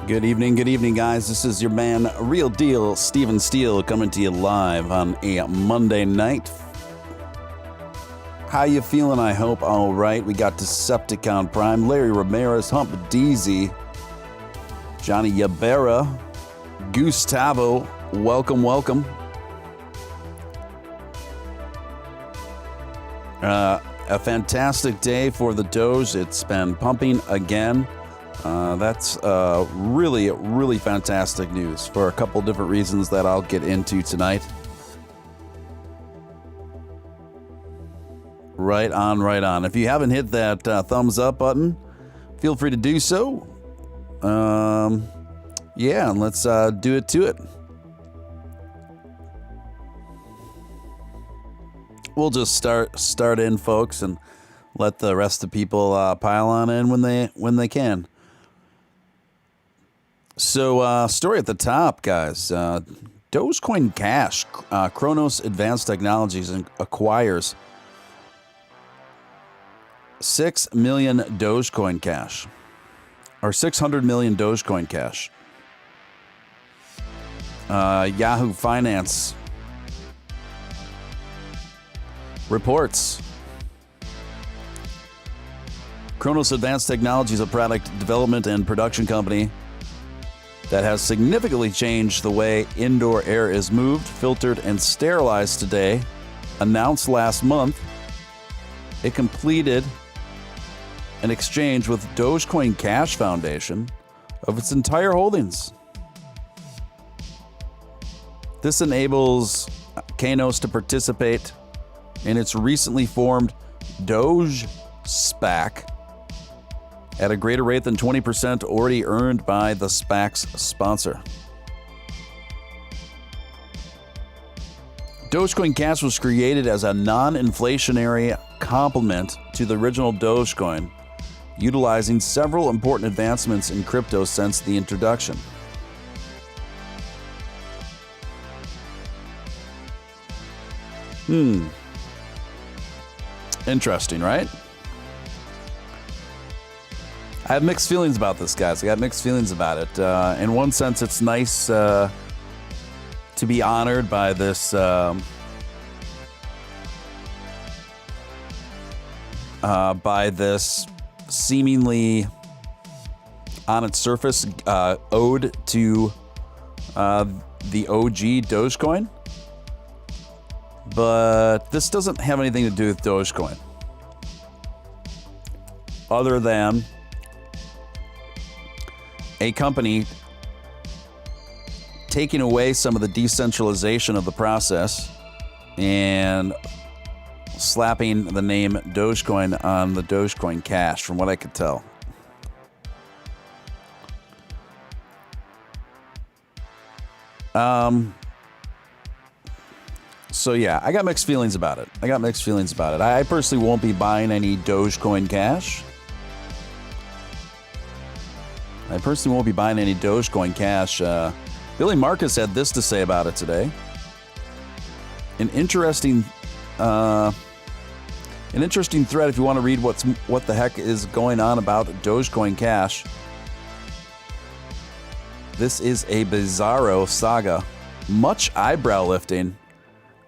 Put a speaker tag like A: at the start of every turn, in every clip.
A: Good evening, guys. This is your man, Real Deal, Steven Steele, coming to you live on a Monday night. How you feeling? I hope all right. We got Decepticon Prime, Larry Ramirez, Hump Deezy, Johnny Yabera, Gustavo. Welcome, welcome. A fantastic day for the Doge. It's been pumping again. That's really, really fantastic news for a couple different reasons that I'll get into tonight. Right on, right on. If you haven't hit that thumbs up button, feel free to do so. Yeah, and let's do it to it. We'll just start in, folks, and let the rest of the people pile on in when they can. So, story at the top, guys. Dogecoin Cash, Kronos Advanced Technologies acquires 6 million Dogecoin Cash, or 600 million Dogecoin Cash. Yahoo Finance reports Kronos Advanced Technologies, a product development and production company that has significantly changed the way indoor air is moved, filtered, and sterilized today, announced last month it completed an exchange with Dogecoin Cash Foundation of its entire holdings. This enables Kronos to participate in its recently formed Doge SPAC at a greater rate than 20% already earned by the SPAC's sponsor. Dogecoin Cash was created as a non-inflationary complement to the original Dogecoin, utilizing several important advancements in crypto since the introduction. Interesting, right? I have mixed feelings about this, guys. I got mixed feelings about it. In one sense, it's nice to be honored by this seemingly, on its surface, ode to the OG Dogecoin. But this doesn't have anything to do with Dogecoin, other than a company taking away some of the decentralization of the process and slapping the name Dogecoin on the Dogecoin Cash, from what I could tell. So yeah, I got mixed feelings about it. I personally won't be buying any Dogecoin Cash. Billy Marcus had this to say about it today. An interesting thread if you want to read what the heck is going on about Dogecoin Cash. This is a bizarro saga. Much eyebrow lifting.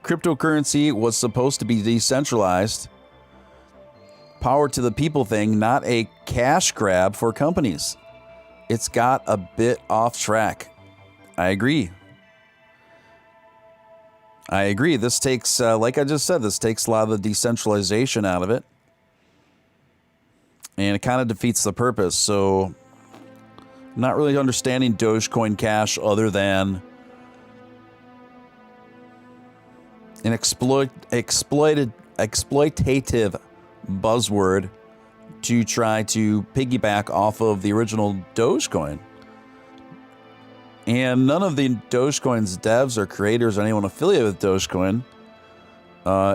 A: Cryptocurrency was supposed to be decentralized. Power to the people thing, not a cash grab for companies. It's got a bit off track. I agree. This takes, like I just said, this takes a lot of the decentralization out of it. And it kind of defeats the purpose. So, I'm not really understanding Dogecoin Cash other than an exploitative buzzword to try to piggyback off of the original Dogecoin. And none of the Dogecoin's devs or creators or anyone affiliated with Dogecoin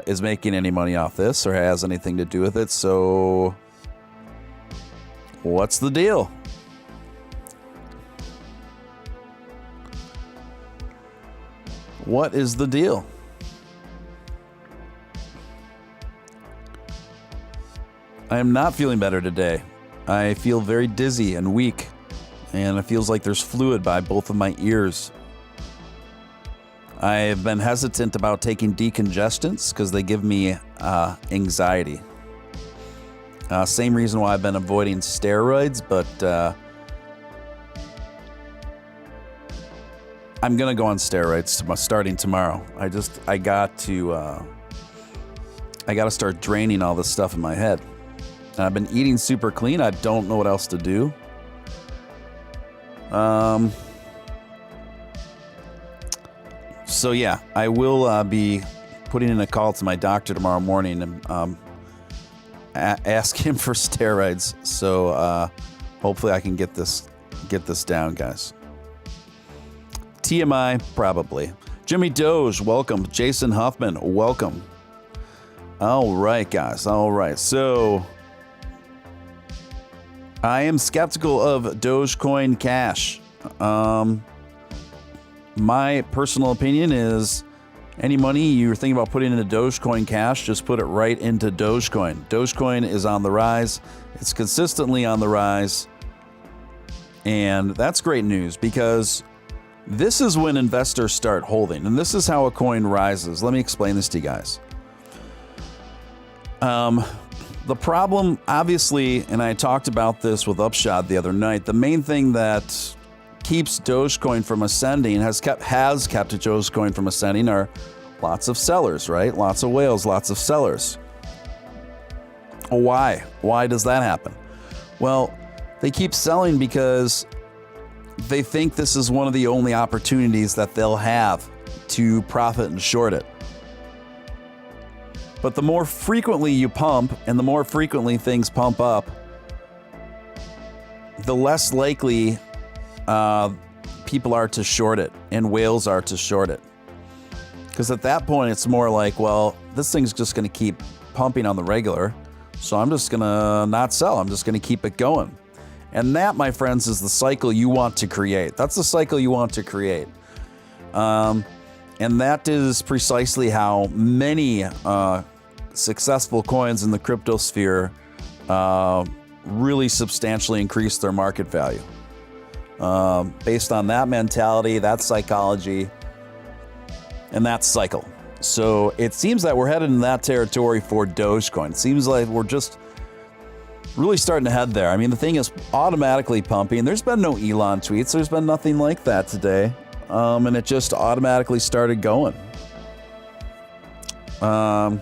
A: is making any money off this or has anything to do with it. So what's the deal? What is the deal? I am not feeling better today. I feel very dizzy and weak, and it feels like there's fluid by both of my ears. I've been hesitant about taking decongestants because they give me anxiety. Same reason why I've been avoiding steroids, but I'm gonna go on steroids starting tomorrow. I got to start draining all this stuff in my head. I've been eating super clean. I don't know what else to do. So yeah, I will be putting in a call to my doctor tomorrow morning and ask him for steroids. So hopefully I can get this down, guys. TMI, probably. Jimmy Doge, welcome. Jason Huffman, welcome. All right, guys. All right. So I am skeptical of Dogecoin Cash. My personal opinion is any money you're thinking about putting into Dogecoin Cash, just put it right into Dogecoin. Dogecoin is on the rise. It's consistently on the rise. And that's great news because this is when investors start holding. And this is how a coin rises. Let me explain this to you guys. The problem, obviously, and I talked about this with Upshot the other night, the main thing that keeps Dogecoin from ascending, has kept Dogecoin from ascending are lots of sellers, right? Lots of whales, lots of sellers. Why? Why does that happen? Well, they keep selling because they think this is one of the only opportunities that they'll have to profit and short it. But the more frequently you pump and the more frequently things pump up, the less likely people are to short it and whales are to short it. Because at that point, it's more like, well, this thing's just going to keep pumping on the regular, so I'm just going to not sell. I'm just going to keep it going. And that, my friends, is the cycle you want to create. That's the cycle you want to create. And that is precisely how many successful coins in the crypto sphere really substantially increase their market value. Based on that mentality, that psychology, and that cycle. So it seems that we're headed in that territory for Dogecoin. It seems like we're just really starting to head there. I mean, the thing is automatically pumping. There's been no Elon tweets. There's been nothing like that today. And it just automatically started going. I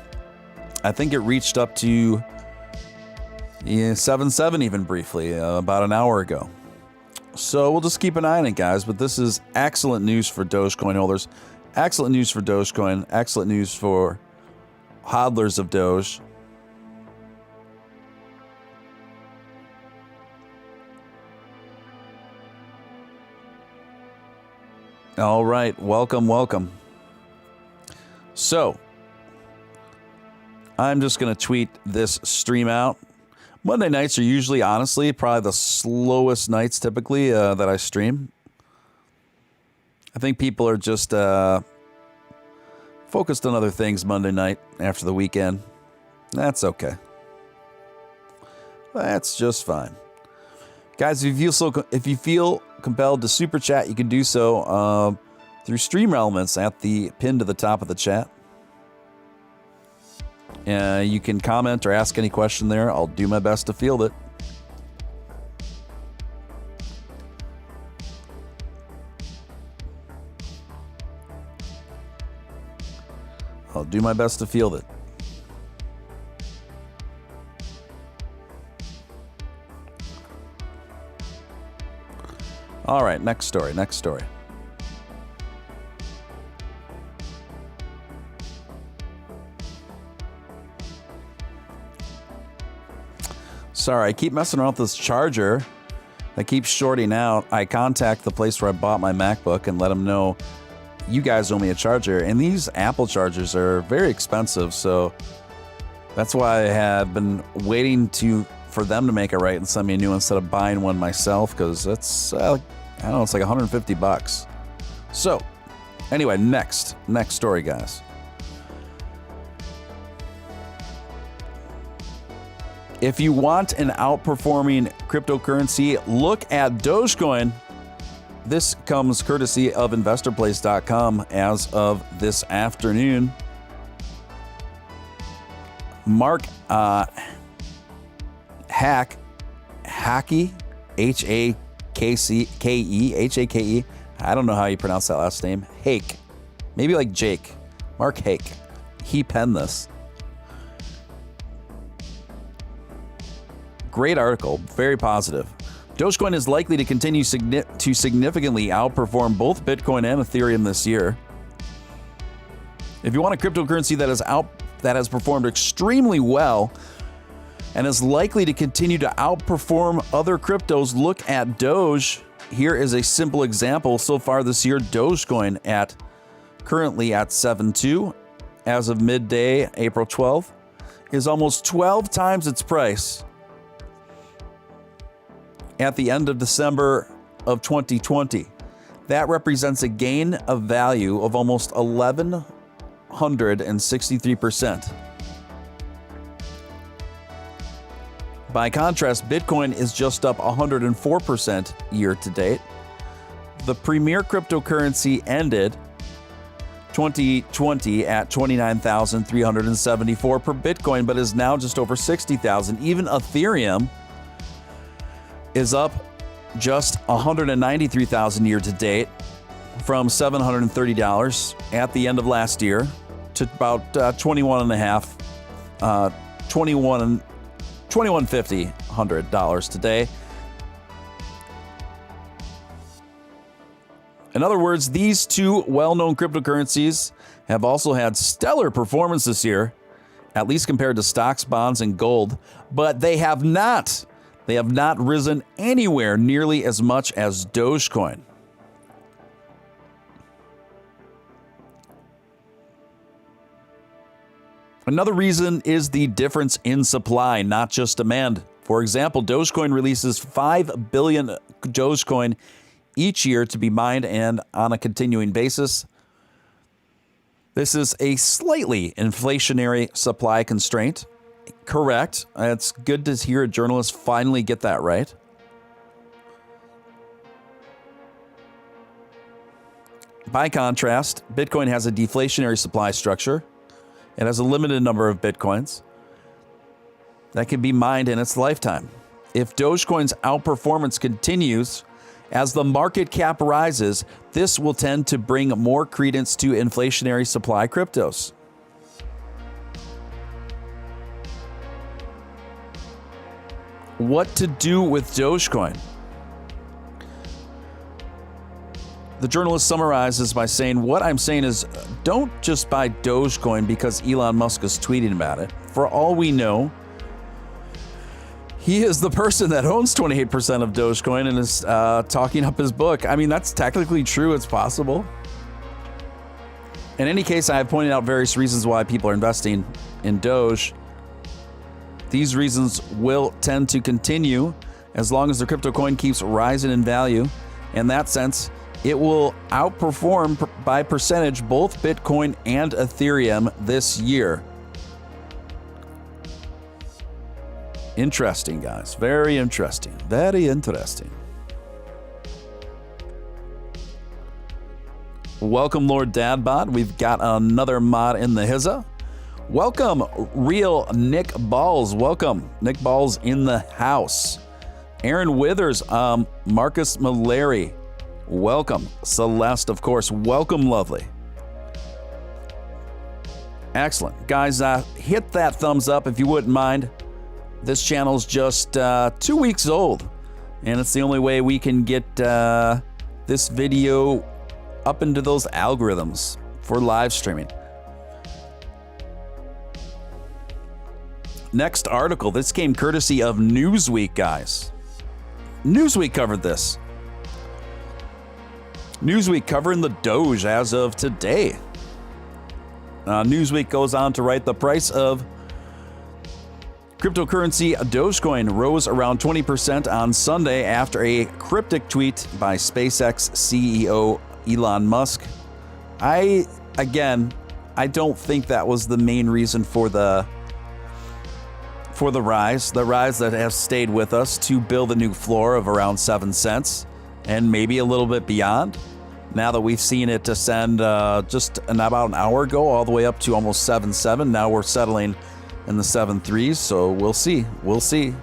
A: think it reached up to 7.7 even briefly, about an hour ago. So we'll just keep an eye on it, guys. But this is excellent news for Dogecoin holders. Excellent news for Dogecoin. Excellent news for hodlers of Doge. All right, welcome. So, I'm just going to tweet this stream out. Monday nights are usually, honestly, probably the slowest nights typically that I stream. I think people are just focused on other things Monday night after the weekend. That's okay. That's just fine. Guys, if you feel compelled to super chat, you can do so through Stream Elements at the pin to the top of the chat. You can comment or ask any question there. I'll do my best to field it. I'll do my best to field it. All right, next story. Sorry, I keep messing around with this charger. I keep shorting out. I contact the place where I bought my MacBook and let them know you guys owe me a charger. And these Apple chargers are very expensive, so that's why I have been waiting for them to make it right and send me a new one instead of buying one myself, because it's I don't know, it's like $150. So anyway, next story, guys. If you want an outperforming cryptocurrency, look at Dogecoin. This comes courtesy of investorplace.com as of this afternoon. Mark Hackey, H-A-K-E. I don't know how you pronounce that last name. Hake. Maybe like Jake. Mark Hake. He penned this. Great article. Very positive. Dogecoin is likely to continue to significantly outperform both Bitcoin and Ethereum this year. If you want a cryptocurrency that has performed extremely well and is likely to continue to outperform other cryptos, look at Doge. Here is a simple example. So far this year, Dogecoin currently at 7.2 as of midday, April 12th, is almost 12 times its price at the end of December of 2020. That represents a gain of value of almost 1,163%. By contrast, Bitcoin is just up 104% year to date. The premier cryptocurrency ended 2020 at 29,374 per Bitcoin, but is now just over 60,000. Even Ethereum is up just 193,000 year to date, from $730 at the end of last year to about $21,150 today. In other words, these two well-known cryptocurrencies have also had stellar performance this year, at least compared to stocks, bonds, and gold, but they have not risen anywhere nearly as much as Dogecoin. Another reason is the difference in supply, not just demand. For example, Dogecoin releases 5 billion Dogecoin each year to be mined and on a continuing basis. This is a slightly inflationary supply constraint. Correct. It's good to hear a journalist finally get that right. By contrast, Bitcoin has a deflationary supply structure. It has a limited number of Bitcoins that can be mined in its lifetime. If Dogecoin's outperformance continues, as the market cap rises, this will tend to bring more credence to inflationary supply cryptos. What to do with Dogecoin? The journalist summarizes by saying, what I'm saying is don't just buy Dogecoin because Elon Musk is tweeting about it. For all we know, he is the person that owns 28% of Dogecoin and is talking up his book. I mean, that's technically true. It's possible. In any case, I have pointed out various reasons why people are investing in Doge. These reasons will tend to continue as long as the crypto coin keeps rising in value. In that sense, it will outperform by percentage both Bitcoin and Ethereum this year. Interesting, guys. Very interesting. Very interesting. Welcome, Lord Dadbot. We've got another mod in the hizza. Welcome, Real Nick Balls. Welcome. Nick Balls in the house. Aaron Withers, Marcus Malary. Welcome. Celeste, of course. Welcome, lovely. Excellent. Guys, hit that thumbs up if you wouldn't mind. This channel's just 2 weeks old, and it's the only way we can get this video up into those algorithms for live streaming. Next article. This came courtesy of Newsweek, guys. Newsweek covered this. Newsweek covering the Doge as of today. Newsweek goes on to write the price of cryptocurrency Dogecoin rose around 20% on Sunday after a cryptic tweet by SpaceX CEO Elon Musk. I don't think that was the main reason for the rise that has stayed with us to build a new floor of around 7 cents and maybe a little bit beyond. Now that we've seen it descend just about an hour ago all the way up to almost 7.7, now we're settling in the 7.3s, so we'll see. We'll see.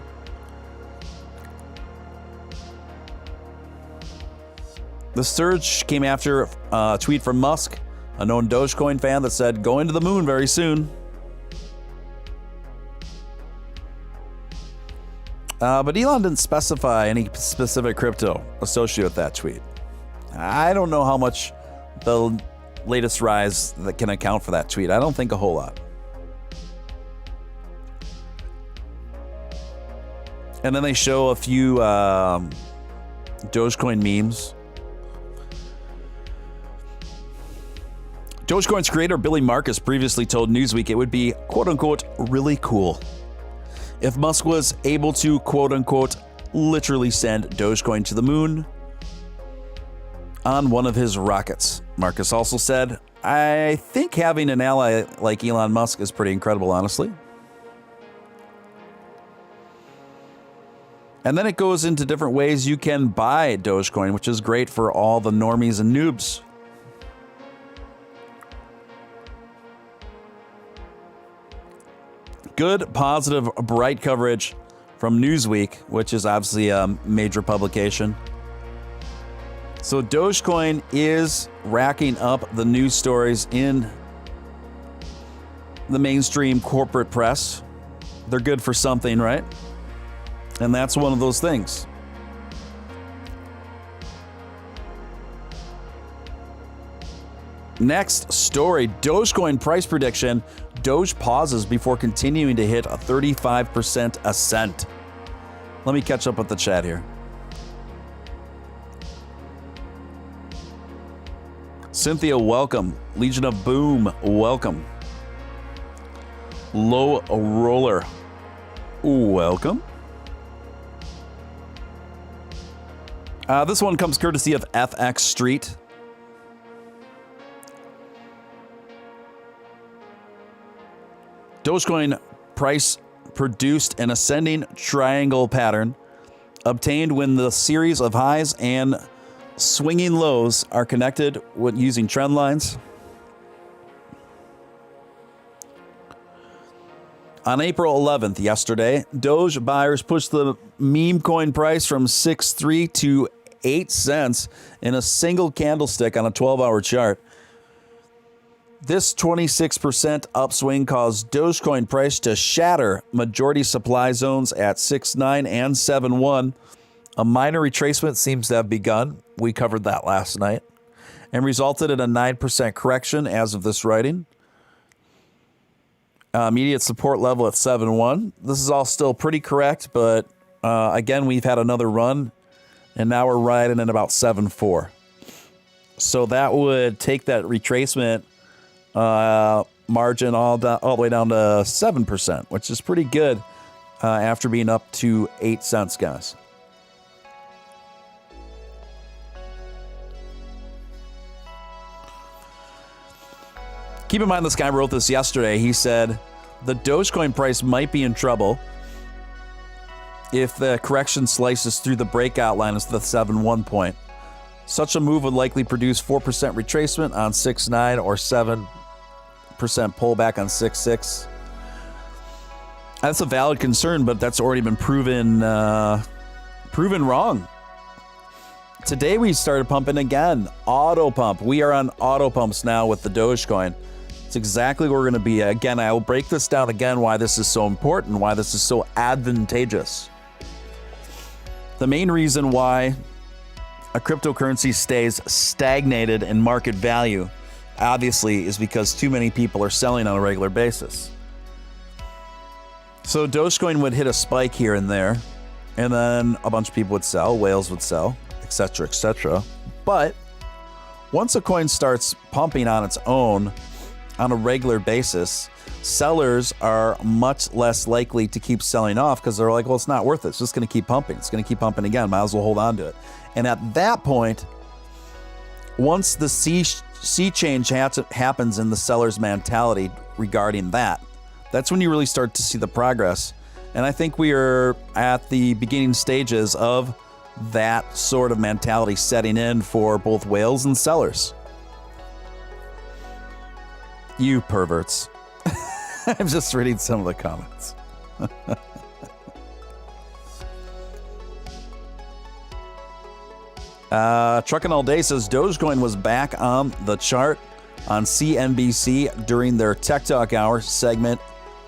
A: The surge came after a tweet from Musk, a known Dogecoin fan, that said, "Going to the moon very soon." But Elon didn't specify any specific crypto associated with that tweet. I don't know how much the latest rise that can account for that tweet. I don't think a whole lot. And then they show a few Dogecoin memes. Dogecoin's creator Billy Marcus previously told Newsweek it would be, quote-unquote, really cool if Musk was able to, quote-unquote, literally send Dogecoin to the moon on one of his rockets. Marcus also said, "I think having an ally like Elon Musk is pretty incredible, honestly." And then it goes into different ways you can buy Dogecoin, which is great for all the normies and noobs. Good, positive, bright coverage from Newsweek, which is obviously a major publication. So Dogecoin is racking up the news stories in the mainstream corporate press. They're good for something, right? And that's one of those things. Next story, Dogecoin price prediction. Doge pauses before continuing to hit a 35% ascent. Let me catch up with the chat here. Cynthia, welcome. Legion of Boom, welcome. Low Roller, welcome. This one comes courtesy of FX Street. Dogecoin price produced an ascending triangle pattern obtained when the series of highs and swinging lows are connected with using trend lines. On April 11th, yesterday, Doge buyers pushed the meme coin price from 6.3 to 8 cents in a single candlestick on a 12-hour chart. This 26% upswing caused Dogecoin price to shatter majority supply zones at 6.9 and 7.1. A minor retracement seems to have begun. We covered that last night, and resulted in a 9% correction as of this writing. Immediate support level at 7.1. This is all still pretty correct, but again, we've had another run, and now we're riding at about 7.4. So that would take that retracement margin all the way down to 7%, which is pretty good after being up to 8 cents, guys. Keep in mind, this guy wrote this yesterday. He said the Dogecoin price might be in trouble if the correction slices through the breakout line as the 7.1 point. Such a move would likely produce 4% retracement on 6.9 or 7% pullback on 6.6. That's a valid concern, but that's already been proven wrong. Today we started pumping again. Auto pump. We are on auto pumps now with the Dogecoin. It's exactly where we're going to be. Again, I will break this down again, why this is so important, why this is so advantageous. The main reason why a cryptocurrency stays stagnated in market value, obviously, is because too many people are selling on a regular basis. So Dogecoin would hit a spike here and there, and then a bunch of people would sell, whales would sell, etc., etc. But once a coin starts pumping on its own on a regular basis, sellers are much less likely to keep selling off because they're like, well, it's not worth it. It's just going to keep pumping. It's going to keep pumping again. Might as well hold on to it. And at that point, once the sea change happens in the seller's mentality regarding that, that's when you really start to see the progress. And I think we are at the beginning stages of that sort of mentality setting in for both whales and sellers. You perverts. I'm just reading some of the comments. Truckin' All Day says Dogecoin was back on the chart on CNBC during their Tech Talk Hour segment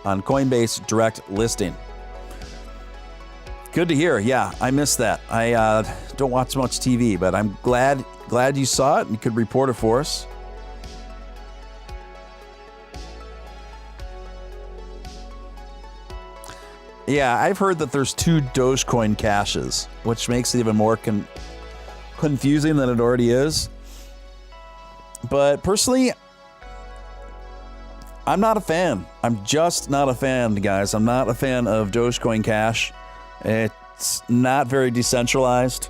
A: on Coinbase Direct Listing. Good to hear. Yeah, I missed that. I don't watch much TV, but I'm glad you saw it and you could report it for us. Yeah, I've heard that there's 2 Dogecoin caches, which makes it even more confusing than it already is. But personally, I'm not a fan. I'm just not a fan, guys. I'm not a fan of Dogecoin Cash. It's not very decentralized.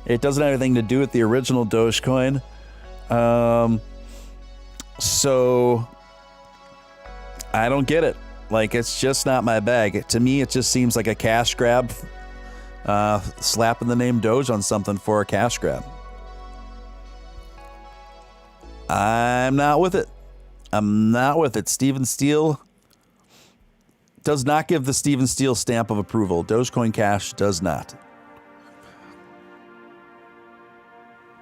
A: It doesn't have anything to do with the original Dogecoin. So I don't get it. Like, it's just not my bag. To me, it just seems like a cash grab. Slapping the name Doge on something for a cash grab. I'm not with it. I'm not with it. Stephen Steele does not give the Stephen Steele stamp of approval. Dogecoin Cash does not.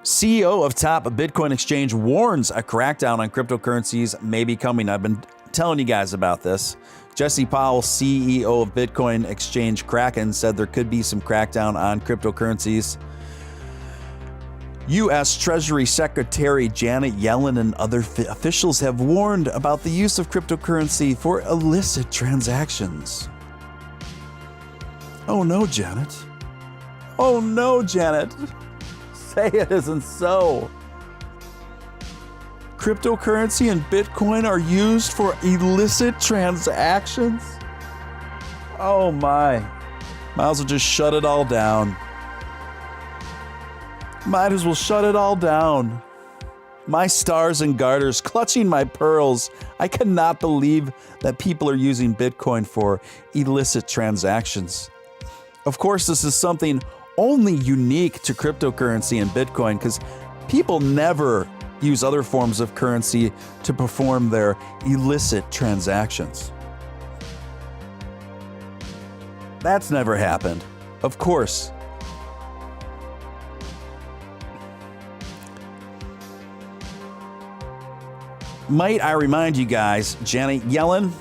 A: CEO of top Bitcoin exchange warns a crackdown on cryptocurrencies may be coming. I've been telling you guys about this. Jesse Powell, CEO of Bitcoin exchange Kraken, said there could be some crackdown on cryptocurrencies. U.S. Treasury Secretary Janet Yellen and other officials have warned about the use of cryptocurrency for illicit transactions. Oh no, Janet. Oh no, Janet. Say it isn't so. Cryptocurrency and Bitcoin are used for illicit transactions? Oh my. Might as well just shut it all down. Might as well shut it all down. My stars and garters, clutching my pearls. I cannot believe that people are using Bitcoin for illicit transactions. Of course, this is something only unique to cryptocurrency and Bitcoin because people never use other forms of currency to perform their illicit transactions. That's never happened. Of course. Might I remind you guys, Janet Yellen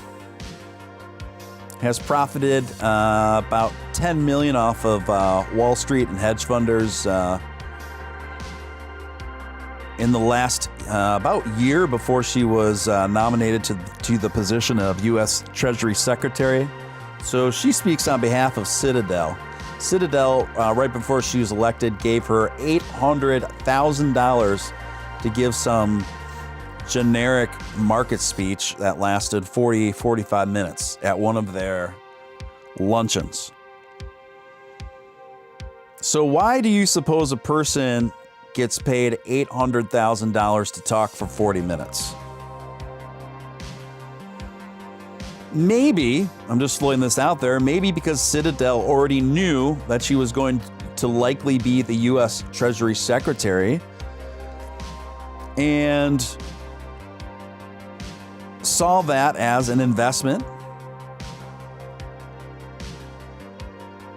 A: has profited about $10 million off of Wall Street and hedge funders in the last about year before she was nominated to the position of U.S. Treasury Secretary. So she speaks on behalf of Citadel. Citadel, right before she was elected, gave her $800,000 to give some generic market speech that lasted 45 minutes at one of their luncheons. So why do you suppose a person gets paid $800,000 to talk for 40 minutes? Maybe, I'm just throwing this out there, maybe because Citadel already knew that she was going to likely be the U.S. Treasury Secretary and saw that as an investment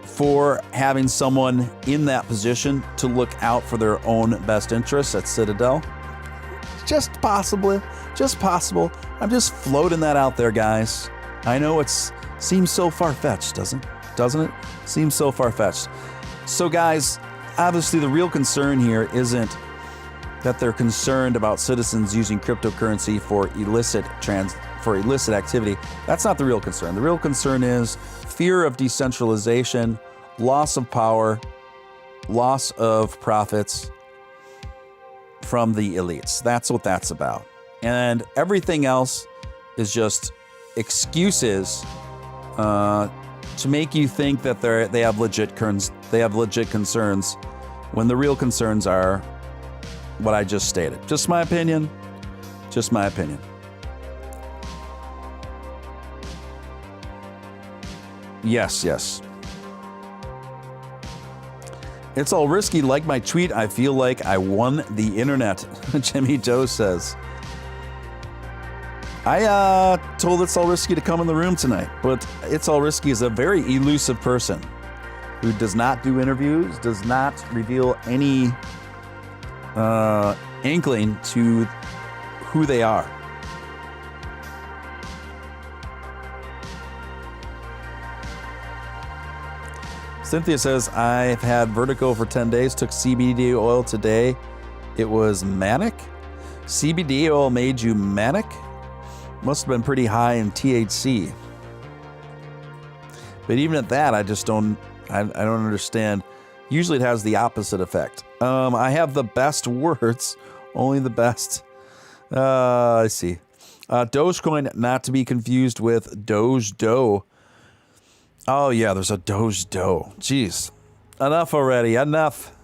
A: for having someone in that position to look out for their own best interests at Citadel. Just possible. I'm just floating that out there, guys. I know it seems so far-fetched, doesn't it? Seems so far-fetched. So guys, obviously the real concern here isn't that they're concerned about citizens using cryptocurrency for illicit activity. That's not the real concern. The real concern is fear of decentralization, loss of power, loss of profits from the elites. That's what that's about. And everything else is just excuses to make you think that they have legit concerns when the real concerns are what I just stated. Just my opinion. Yes. It's all risky. Like my tweet, I feel like I won the internet, Jimmy Joe says. I told It's All Risky to come in the room tonight, but It's All Risky is a very elusive person who does not do interviews, does not reveal any inkling to who they are. Cynthia says, I've had vertigo for 10 days, took CBD oil today. It was manic. CBD oil made you manic? Must have been pretty high in THC. But even at that, I don't understand. Usually it has the opposite effect. I have the best words, only the best. I see. Dogecoin, not to be confused with Doge Dough. Oh yeah, there's a Doge Dough. Jeez. Enough already, enough.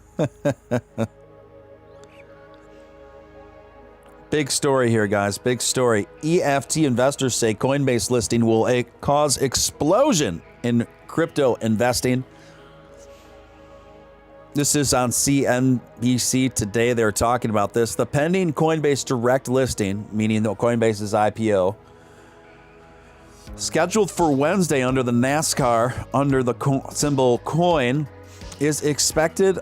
A: Big story here, guys. Big story. EFT investors say Coinbase listing will cause explosion in crypto investing. This is on CNBC today. They're talking about this. The pending Coinbase direct listing, meaning the Coinbase's IPO, scheduled for Wednesday under the NASCAR, under the symbol coin, is exciting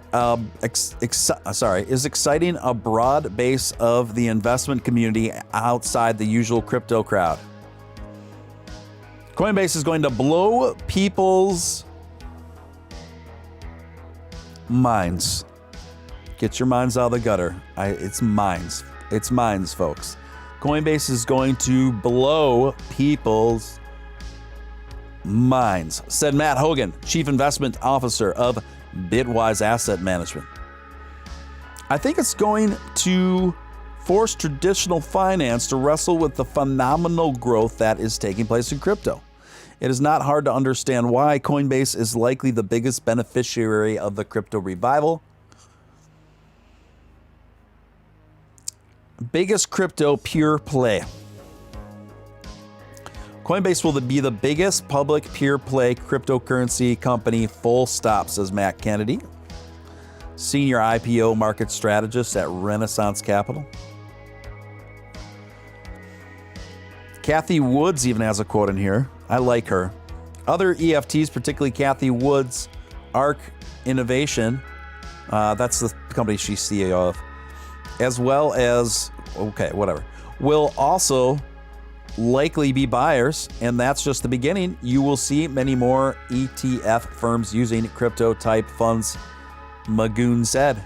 A: a broad base of the investment community outside the usual crypto crowd. Coinbase is going to blow people's minds. Get your minds out of the gutter. It's minds. It's minds, folks. Coinbase is going to blow people's minds, said Matt Hogan, Chief Investment Officer of Bitwise Asset Management. I think it's going to force traditional finance to wrestle with the phenomenal growth that is taking place in crypto. It is not hard to understand why Coinbase is likely the biggest beneficiary of the crypto revival. Biggest crypto pure play. Coinbase will be the biggest public pure play cryptocurrency company, full stop, says Matt Kennedy, senior IPO market strategist at Renaissance Capital. Kathy Woods even has a quote in here. I like her. Other EFTs, particularly Kathy Woods' ARC Innovation, that's the company she's CEO of, as well as, will also likely be buyers, and that's just the beginning. You will see many more ETF firms using crypto-type funds, Magoon said.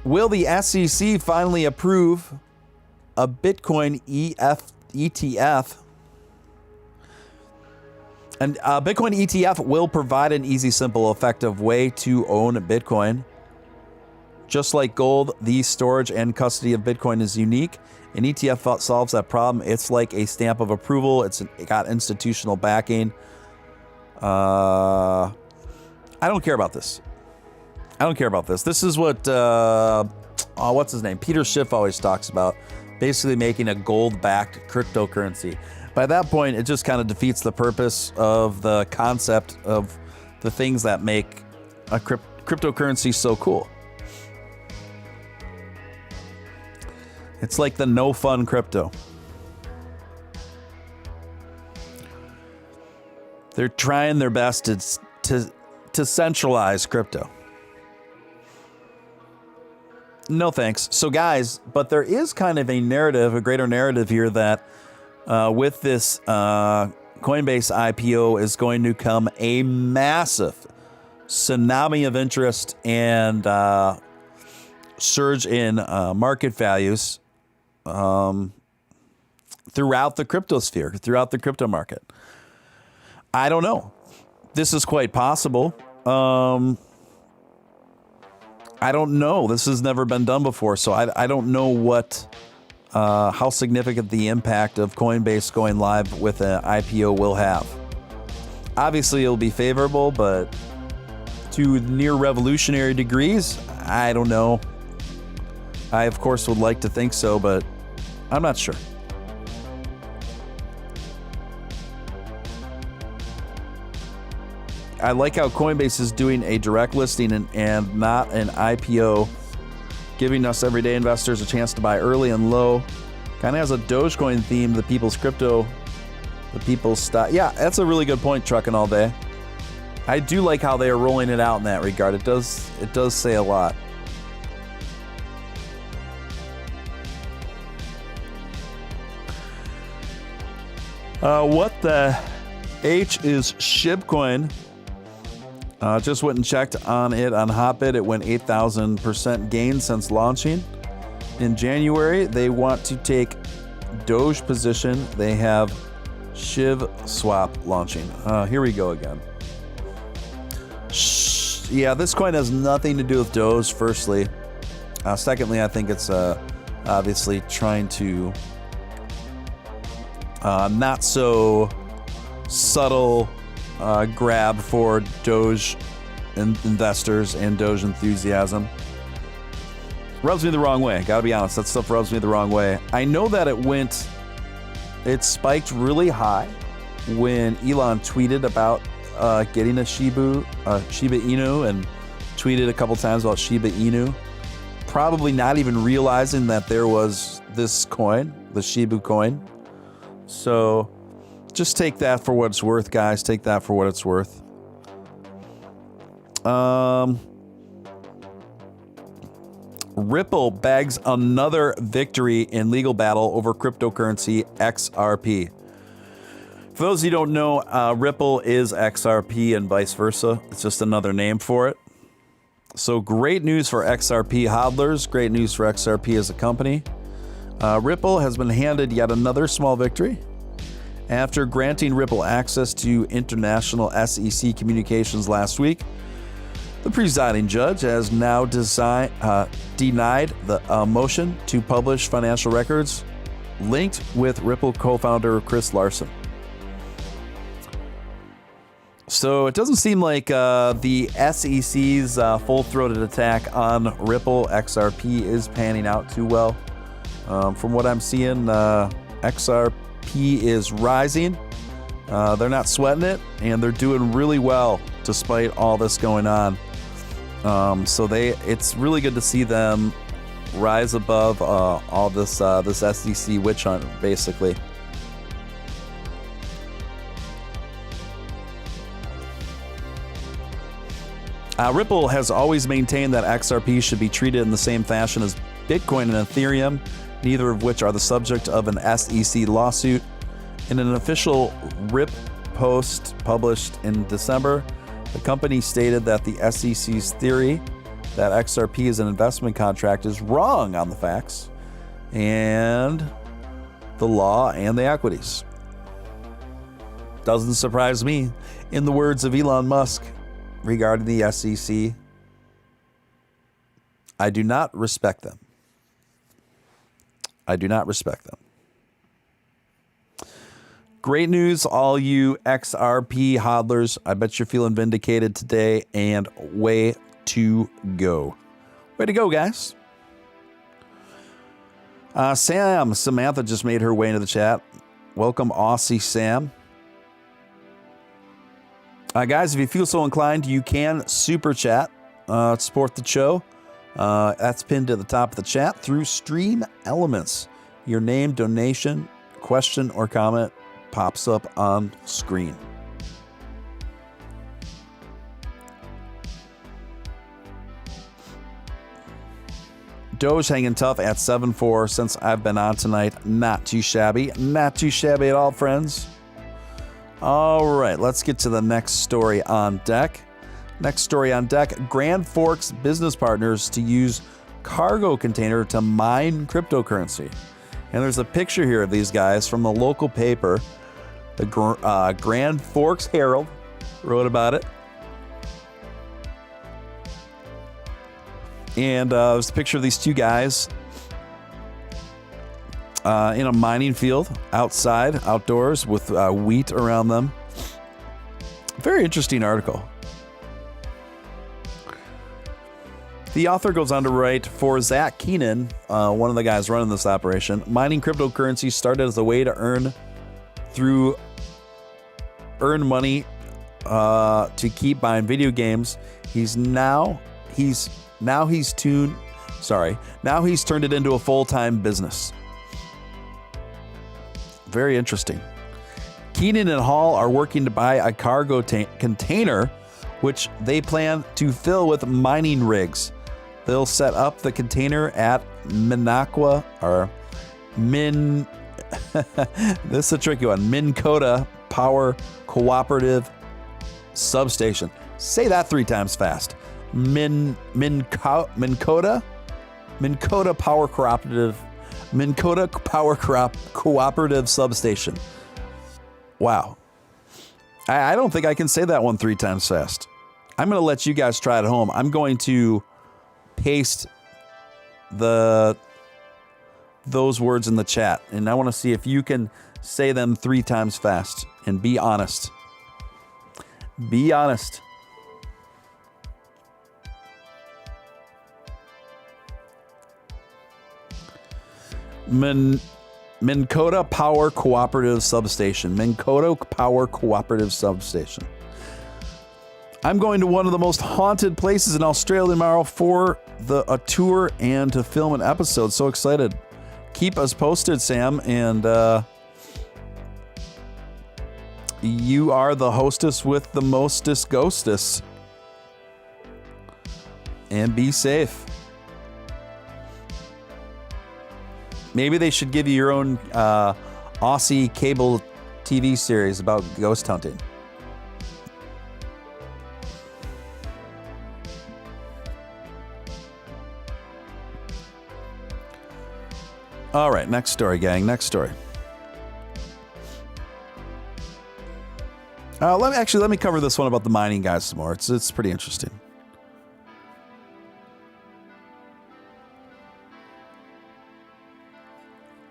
A: Will the SEC finally approve a Bitcoin ETF? And a Bitcoin ETF will provide an easy, simple, effective way to own Bitcoin. Just like gold, the storage and custody of Bitcoin is unique. An ETF solves that problem. It's like a stamp of approval. It got institutional backing. I don't care about this. This is what, what's his name? Peter Schiff always talks about. Basically making a gold-backed cryptocurrency. By that point, it just kind of defeats the purpose of the concept of the things that make a cryptocurrency so cool. It's like the no fun crypto. They're trying their best to centralize crypto. No thanks. So guys, but there is kind of a greater narrative here that with this Coinbase IPO is going to come a massive tsunami of interest and surge in market values throughout the cryptosphere, throughout the crypto market. I don't know. This is quite possible. I don't know. This has never been done before, so I don't know what, how significant the impact of Coinbase going live with an IPO will have. Obviously, it'll be favorable, but to near revolutionary degrees, I don't know. I, of course, would like to think so, but I'm not sure. I like how Coinbase is doing a direct listing and not an IPO, giving us everyday investors a chance to buy early and low. Kind of has a Dogecoin theme, the people's crypto, the people's stock. Yeah, that's a really good point, Trucking All Day. I do like how they are rolling it out in that regard. It does say a lot. What the H is Shibcoin? Just went and checked on it on Hotbit. It went 8,000% gain since launching in January. They want to take Doge position. They have Shiv Swap launching. Here we go again. Yeah, this coin has nothing to do with Doge, firstly. Secondly, I think it's obviously trying to not so subtle grab for Doge investors and Doge enthusiasm. Rubs me the wrong way. Gotta be honest, that stuff rubs me the wrong way. I know that it spiked really high when Elon tweeted about getting a Shiba Inu, and tweeted a couple times about Shiba Inu, probably not even realizing that there was this coin, the Shiba coin. So just take that for what it's worth, guys. Take that for what it's worth. Ripple bags another victory in legal battle over cryptocurrency XRP. For those of you who don't know, Ripple is XRP and vice versa. It's just another name for it. So great news for XRP hodlers. Great news for XRP as a company. Ripple has been handed yet another small victory. After granting Ripple access to international SEC communications last week, the presiding judge has now denied the motion to publish financial records linked with Ripple co-founder Chris Larsen. So it doesn't seem like the SEC's full-throated attack on Ripple XRP is panning out too well. From what I'm seeing, XRP is rising. They're not sweating it, and they're doing really well despite all this going on. It's really good to see them rise above all this SEC witch hunt, basically. Ripple has always maintained that XRP should be treated in the same fashion as Bitcoin and Ethereum, neither of which are the subject of an SEC lawsuit. In an official RIP post published in December, the company stated that the SEC's theory that XRP is an investment contract is wrong on the facts and the law and the equities. Doesn't surprise me. In the words of Elon Musk regarding the SEC, I do not respect them. I do not respect them. Great news, all you XRP hodlers. I bet you're feeling vindicated today, and way to go. Way to go, guys. Samantha just made her way into the chat. Welcome, Aussie Sam. Guys, if you feel so inclined, you can super chat, support the show. That's pinned at the top of the chat through Stream Elements. Your name, donation, question, or comment pops up on screen. Doge hanging tough at 7.4 since I've been on tonight. Not too shabby. Not too shabby at all, friends. All right, let's get to the next story on deck. Next story on deck, Grand Forks business partners to use cargo container to mine cryptocurrency. And there's a picture here of these guys from the local paper. The Grand Forks Herald wrote about it. And there's a picture of these two guys in a mining field outside, outdoors, with wheat around them. Very interesting article. The author goes on to write, for Zach Keenan, one of the guys running this operation, mining cryptocurrency started as a way to earn money to keep buying video games. Now he's turned it into a full-time business. Very interesting. Keenan and Hall are working to buy a cargo container, which they plan to fill with mining rigs. They'll set up the container at Minocqua or this is a tricky one. Minkota Power Cooperative Substation. Say that 3 times fast. Minkota Power Cooperative Substation. Wow. I don't think I can say that one 3 times fast. I'm going to let you guys try it at home. I'm going to paste those words in the chat, and I want to see if you can say them 3 times fast, and be honest. Be honest. Minkota Power Cooperative Substation. Minkota Power Cooperative Substation. I'm going to one of the most haunted places in Australia tomorrow for a tour and to film an episode. So excited. Keep us posted, Sam. And you are the hostess with the mostest ghostess. And be safe. Maybe they should give you your own Aussie cable TV series about ghost hunting. All right, next story, gang. Next story. Let me cover this one about the mining guys some more. It's pretty interesting.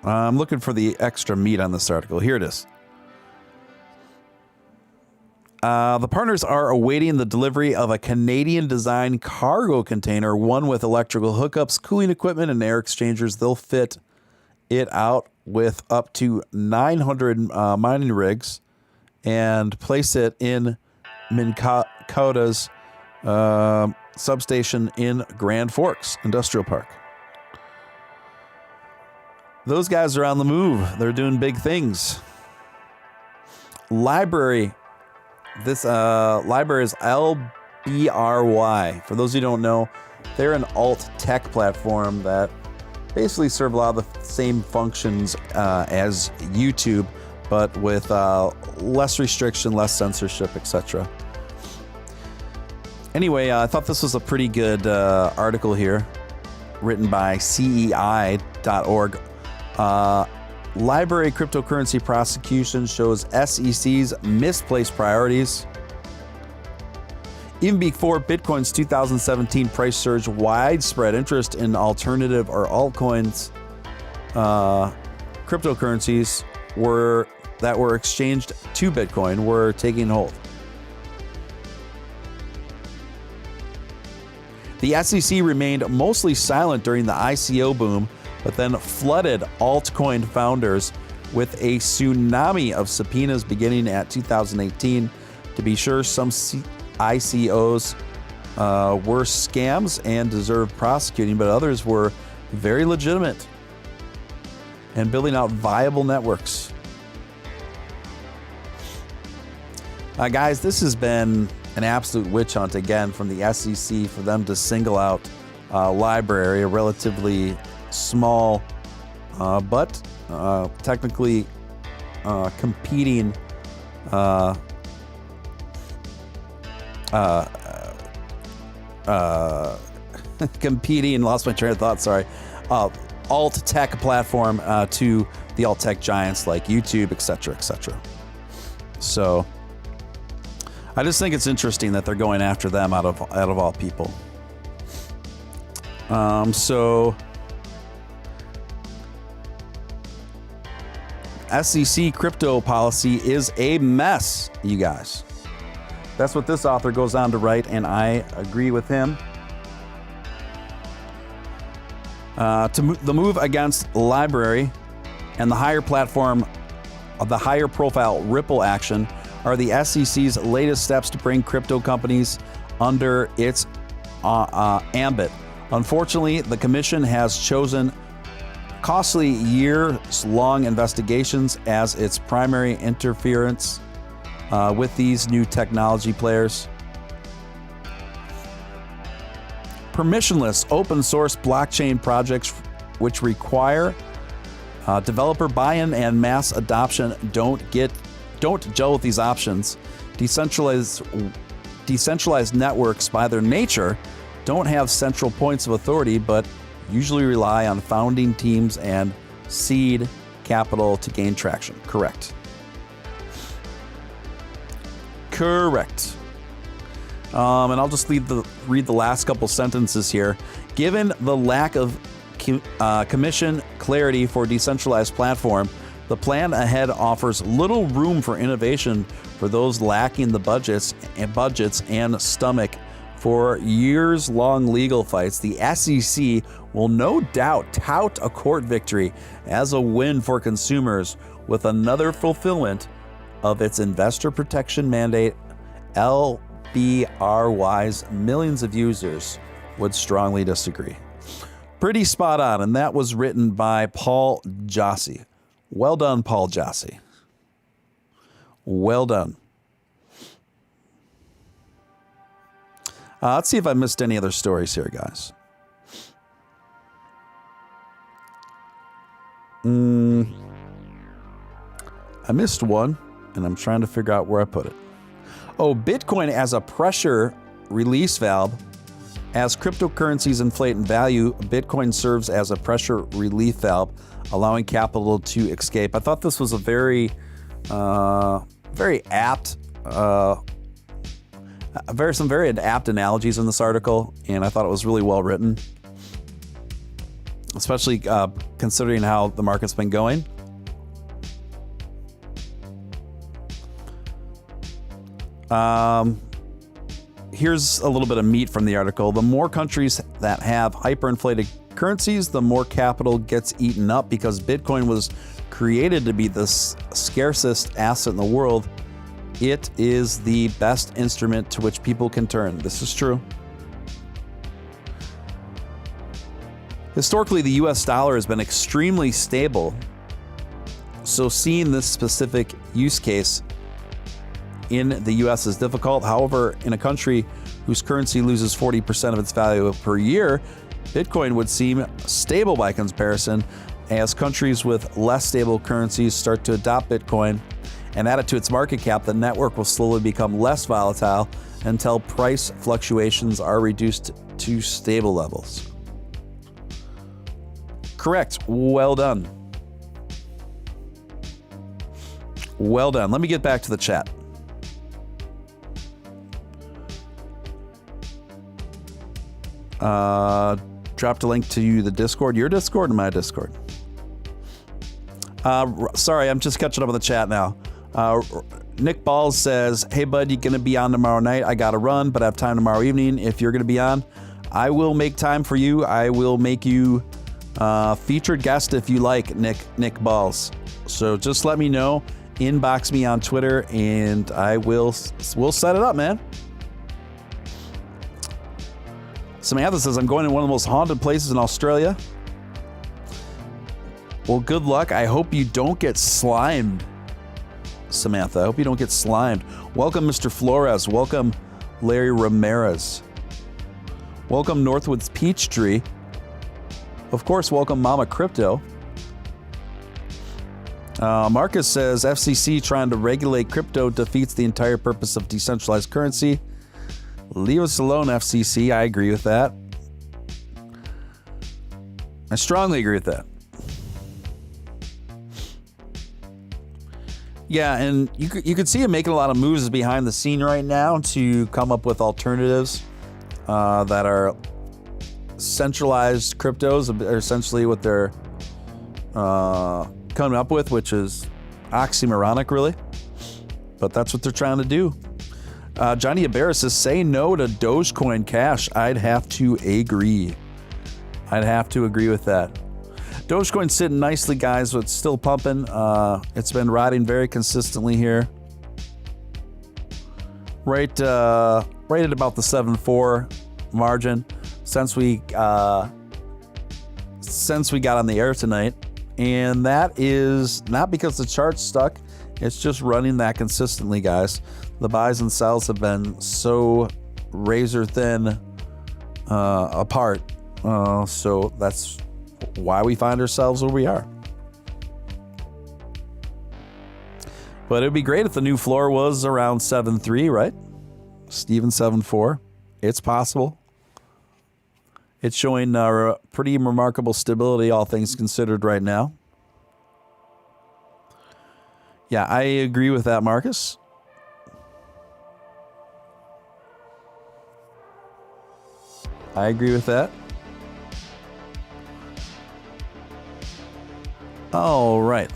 A: I'm looking for the extra meat on this article. Here it is. The partners are awaiting the delivery of a Canadian-designed cargo container, one with electrical hookups, cooling equipment, and air exchangers. They'll fit it out with up to 900 mining rigs and place it in Minnesota's substation in Grand Forks Industrial Park. Those guys are on the move. They're doing big things. Library. This library is LBRY. For those who don't know, they're an alt tech platform that basically serve a lot of the same functions as YouTube, but with less restriction, less censorship, etc. Anyway, I thought this was a pretty good article here, written by CEI.org. Library cryptocurrency prosecution shows SEC's misplaced priorities. Even before Bitcoin's 2017 price surge, widespread interest in alternative or altcoins, cryptocurrencies that were exchanged to Bitcoin were taking hold. The SEC remained mostly silent during the ICO boom, but then flooded altcoin founders with a tsunami of subpoenas beginning at 2018. To be sure, some ICOs were scams and deserved prosecuting, but others were very legitimate and building out viable networks. Guys, this has been an absolute witch hunt again from the SEC for them to single out Library, a relatively small but technically competing lost my train of thought, sorry, alt tech platform to the alt tech giants like YouTube, etc., etc. So I just think it's interesting that they're going after them out of all people. So SEC crypto policy is a mess, you guys. That's what this author goes on to write, and I agree with him. The move against Library and the higher platform of the higher profile Ripple action are the SEC's latest steps to bring crypto companies under its ambit. Unfortunately, the commission has chosen costly years-long investigations as its primary interference with these new technology players. Permissionless open source blockchain projects which require developer buy-in and mass adoption don't gel with these options. Decentralized networks by their nature don't have central points of authority, but usually rely on founding teams and seed capital to gain traction. Correct. And I'll just read the last couple sentences here. Given the lack of commission clarity for decentralized platform, the plan ahead offers little room for innovation for those lacking the budgets and stomach for years-long legal fights. The SEC will no doubt tout a court victory as a win for consumers with another fulfillment of its investor protection mandate. LBRY's millions of users would strongly disagree. Pretty spot on, and that was written by Paul Jossi. Well done, Paul Jossi. Well done. Let's see if I missed any other stories here, guys. I missed one, and I'm trying to figure out where I put it. Oh, Bitcoin as a pressure release valve. As cryptocurrencies inflate in value, Bitcoin serves as a pressure relief valve, allowing capital to escape. I thought this was a very apt, some very apt analogies in this article, and I thought it was really well written, especially considering how the market's been going. Here's a little bit of meat from the article. The more countries that have hyperinflated currencies, the more capital gets eaten up because Bitcoin was created to be the scarcest asset in the world. It is the best instrument to which people can turn. This is true. Historically, the US dollar has been extremely stable. So seeing this specific use case in the US is difficult. However, in a country whose currency loses 40% of its value per year, Bitcoin would seem stable by comparison. As countries with less stable currencies start to adopt Bitcoin and add it to its market cap, the network will slowly become less volatile until price fluctuations are reduced to stable levels. Correct. Well done. Well done. Let me get back to the chat. Dropped a link to the Discord. Your Discord or my Discord? Sorry, I'm just catching up on the chat now. Nick Balls says, hey, bud, you going to be on tomorrow night? I got to run, but I have time tomorrow evening. If you're going to be on, I will make time for you. I will make you featured guest if you like, Nick Balls. So just let me know. Inbox me on Twitter, and we'll set it up, man. Samantha says, I'm going to one of the most haunted places in Australia. Well, good luck. I hope you don't get slimed, Samantha. I hope you don't get slimed. Welcome, Mr. Flores. Welcome, Larry Ramirez. Welcome, Northwoods Peachtree. Of course, welcome, Mama Crypto. Marcus says, FCC trying to regulate crypto defeats the entire purpose of decentralized currency. Leave us alone, FCC. I agree with that. I strongly agree with that. Yeah, and you could see him making a lot of moves behind the scene right now to come up with alternatives that are centralized cryptos, are essentially what they're coming up with, which is oxymoronic, really. But that's what they're trying to do. Johnny Ibarra says, say no to Dogecoin Cash. I'd have to agree. I'd have to agree with that. Dogecoin's sitting nicely, guys, but it's still pumping. It's been riding very consistently here. Right at about the 7.4 margin since we got on the air tonight. And that is not because the chart's stuck. It's just running that consistently, guys. The buys and sells have been so razor thin apart. So that's why we find ourselves where we are. But it would be great if the new floor was around 7.3, right? Steven 7.4. It's possible. It's showing pretty remarkable stability, all things considered, right now. Yeah, I agree with that, Marcus. I agree with that. All right.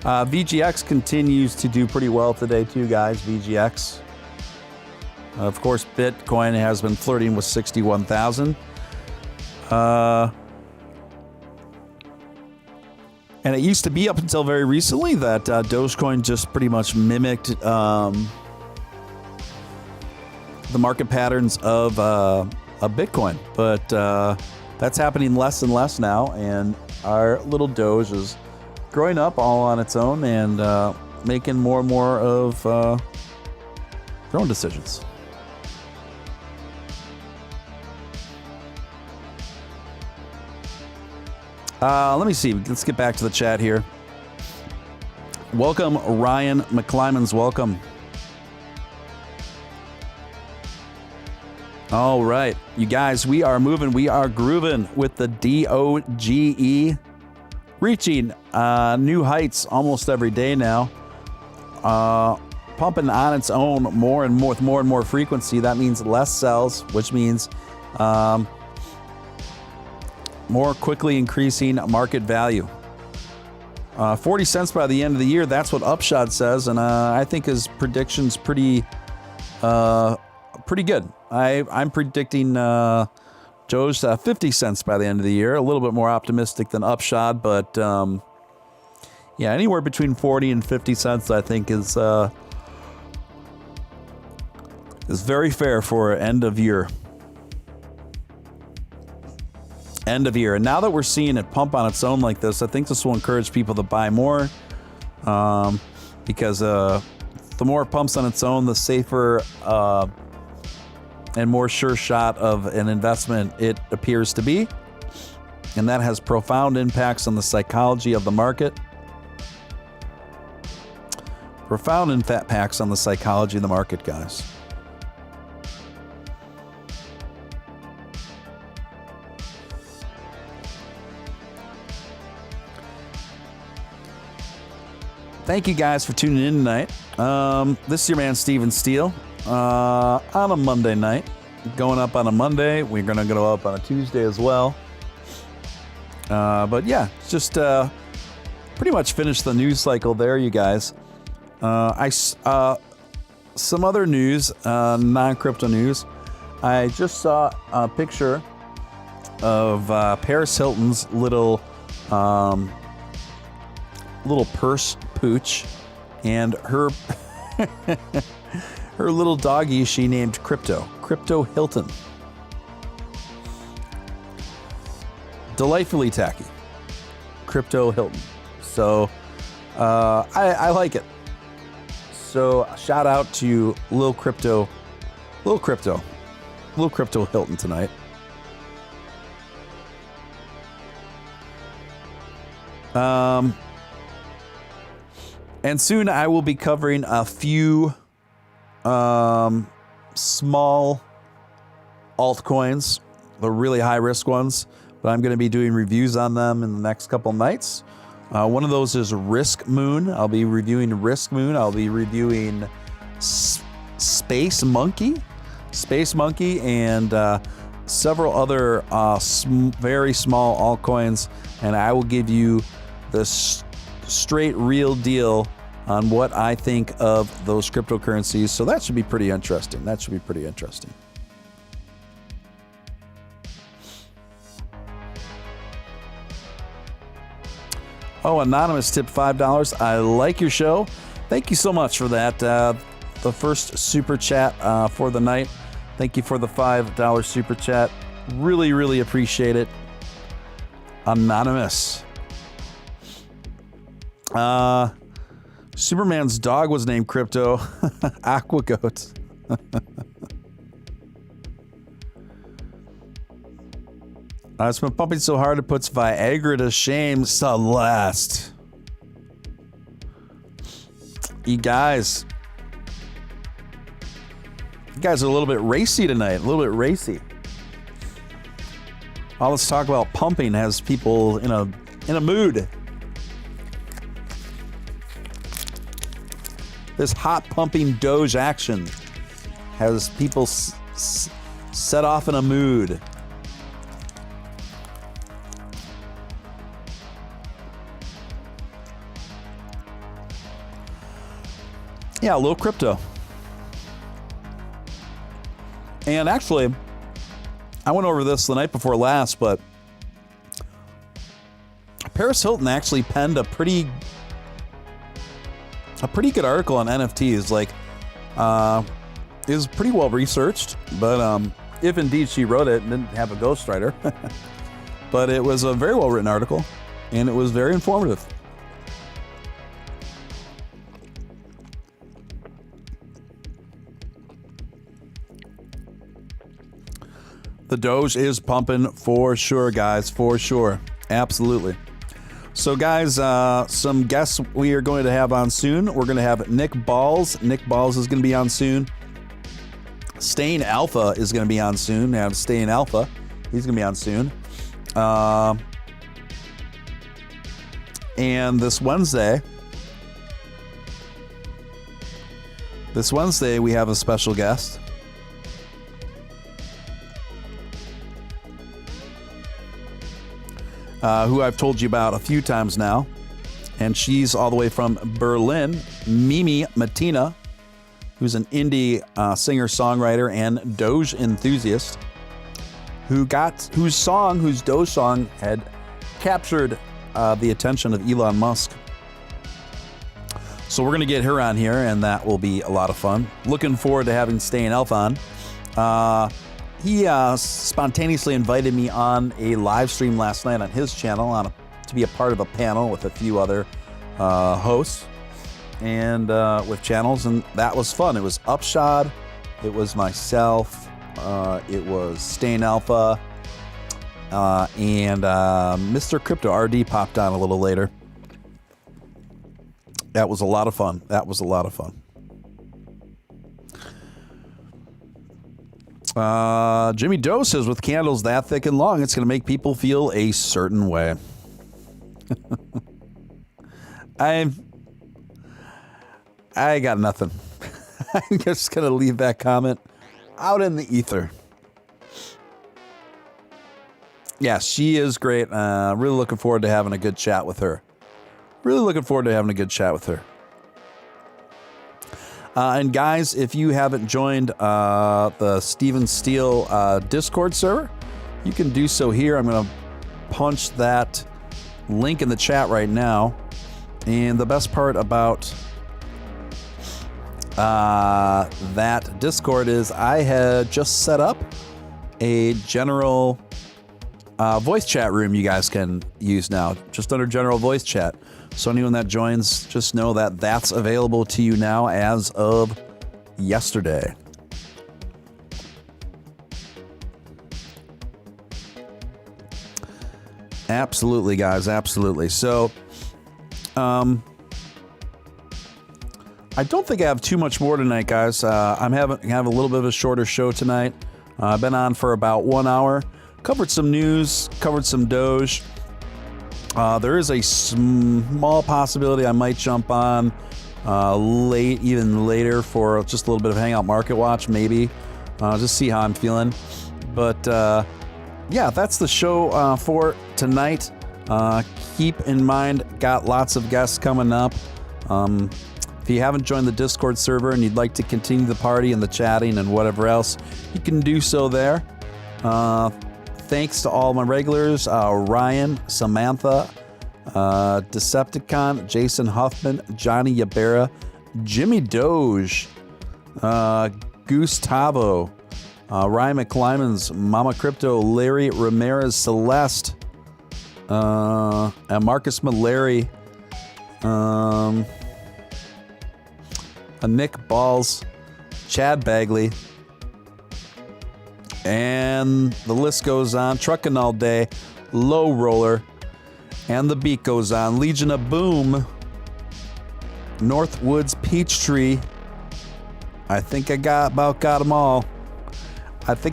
A: VGX continues to do pretty well today too, guys. VGX. Of course, Bitcoin has been flirting with 61,000. And it used to be up until very recently that Dogecoin just pretty much mimicked the market patterns of Bitcoin. But that's happening less and less now, and our little Doge is growing up all on its own and making more and more of their own decisions. Let me see. Let's get back to the chat here. Welcome, Ryan McClymans. Welcome. All right, you guys, we are moving. We are grooving with the DOGE, reaching new heights almost every day now. pumping on its own more and more with more and more frequency. That means less sells, which means more quickly increasing market value. 40 cents by the end of the year. That's what Upshot says, and I think his prediction's pretty good. I'm predicting Doge 50 cents by the end of the year. A little bit more optimistic than Upshot, but yeah, anywhere between 40 and 50 cents, I think, is very fair for end of year. End of year. And now that we're seeing it pump on its own like this, I think this will encourage people to buy more, because the more it pumps on its own, the safer and more sure shot of an investment it appears to be. And that has profound impacts on the psychology of the market. Profound impacts on the psychology of the market, guys. Thank you guys for tuning in tonight. This is your man, Steven Steele, on a Monday night. Going up on a Monday. We're going to go up on a Tuesday as well. But yeah, just pretty much finished the news cycle there, you guys. Some other news, non-crypto news. I just saw a picture of Paris Hilton's little purse pooch, and her her little doggy she named Crypto Hilton. Delightfully tacky. Crypto Hilton. So I like it. So shout out to Lil Crypto Hilton tonight. And soon I will be covering a few small altcoins, the really high risk ones, but I'm going to be doing reviews on them in the next couple nights. One of those is Risk Moon. I'll be reviewing Risk Moon. I'll be reviewing Space Monkey, and several other very small altcoins, and I will give you the straight real deal on what I think of those cryptocurrencies. So that should be pretty interesting. Oh, Anonymous tipped $5. I like your show. Thank you so much for that. The first super chat for the night. Thank you for the $5 super chat. Really, really appreciate it. Anonymous. Superman's dog was named Crypto. Aquagoat. It's been pumping so hard it puts Viagra to shame. Celeste. You guys are a little bit racy tonight. All this talk about pumping has people in a mood. This hot pumping Doge action has people set off in a mood. Yeah, a little crypto. And actually, I went over this the night before last, but Paris Hilton actually penned a pretty good article on NFTs. Like, it was pretty well researched, but if indeed she wrote it and didn't have a ghostwriter, but it was a very well written article, and it was very informative. The Doge is pumping for sure, guys, for sure. Absolutely. So, guys, some guests we are going to have on soon. We're going to have Nick Balls. Nick Balls is going to be on soon. Staying Alpha is going to be on soon. Now, Staying Alpha, he's going to be on soon. And this Wednesday, This Wednesday, we have a special guest. Who I've told you about a few times now. And she's all the way from Berlin, Mimi Matina, who's an indie singer-songwriter and Doge enthusiast, whose Doge song had captured the attention of Elon Musk. So we're going to get her on here, and that will be a lot of fun. Looking forward to having Staying Elf on. He spontaneously invited me on a live stream last night on his channel to be a part of a panel with a few other hosts and with channels, and that was fun. It was Upshot, it was myself, it was Staying Alpha, and Mr. Crypto RD popped on a little later. That was a lot of fun. Jimmy Doe says, with candles that thick and long, it's going to make people feel a certain way. I got nothing. I'm just going to leave that comment out in the ether. Yeah, she is great. Really looking forward to having a good chat with her. And guys, if you haven't joined the Steven Steele Discord server, you can do so here. I'm going to punch that link in the chat right now. And the best part about that Discord is I had just set up a general voice chat room you guys can use now, just under general voice chat. So anyone that joins, just know that that's available to you now as of yesterday. Absolutely, guys. Absolutely. So, I don't think I have too much more tonight, guys. I'm having a little bit of a shorter show tonight. I've been on for about 1 hour. Covered some news, covered some Doge. There is a small possibility I might jump on even later for just a little bit of Hangout Market Watch, maybe. Just see how I'm feeling. But yeah, that's the show for tonight. Keep in mind, got lots of guests coming up. If you haven't joined the Discord server and you'd like to continue the party and the chatting and whatever else, you can do so there. Thanks to all my regulars, Ryan, Samantha, Decepticon, Jason Huffman, Johnny Yabera, Jimmy Doge, Gustavo, Ryan McClymans, Mama Crypto, Larry Ramirez, Celeste, and Marcus Malary, Nick Balls, Chad Bagley, and the list goes on. Trucking All Day, Low Roller, and the beat goes on. Legion of Boom, Northwoods Peachtree. I think I about got them all. How do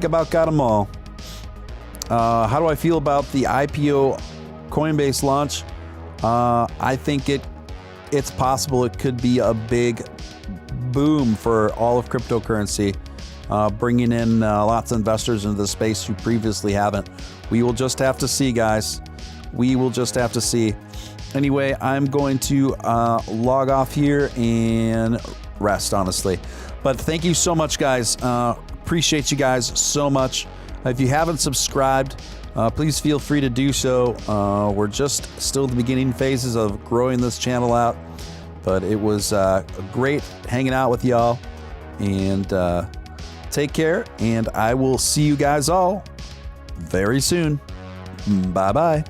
A: I feel about the IPO Coinbase launch? I think it's possible it could be a big boom for all of cryptocurrency, bringing in lots of investors into the space who previously haven't. We will just have to see, guys. Anyway, I'm going to log off here and rest, honestly. But thank you so much, guys. Appreciate you guys so much. If you haven't subscribed, please feel free to do so. We're just still in the beginning phases of growing this channel out. But it was great hanging out with y'all. And take care. And I will see you guys all very soon. Bye-bye.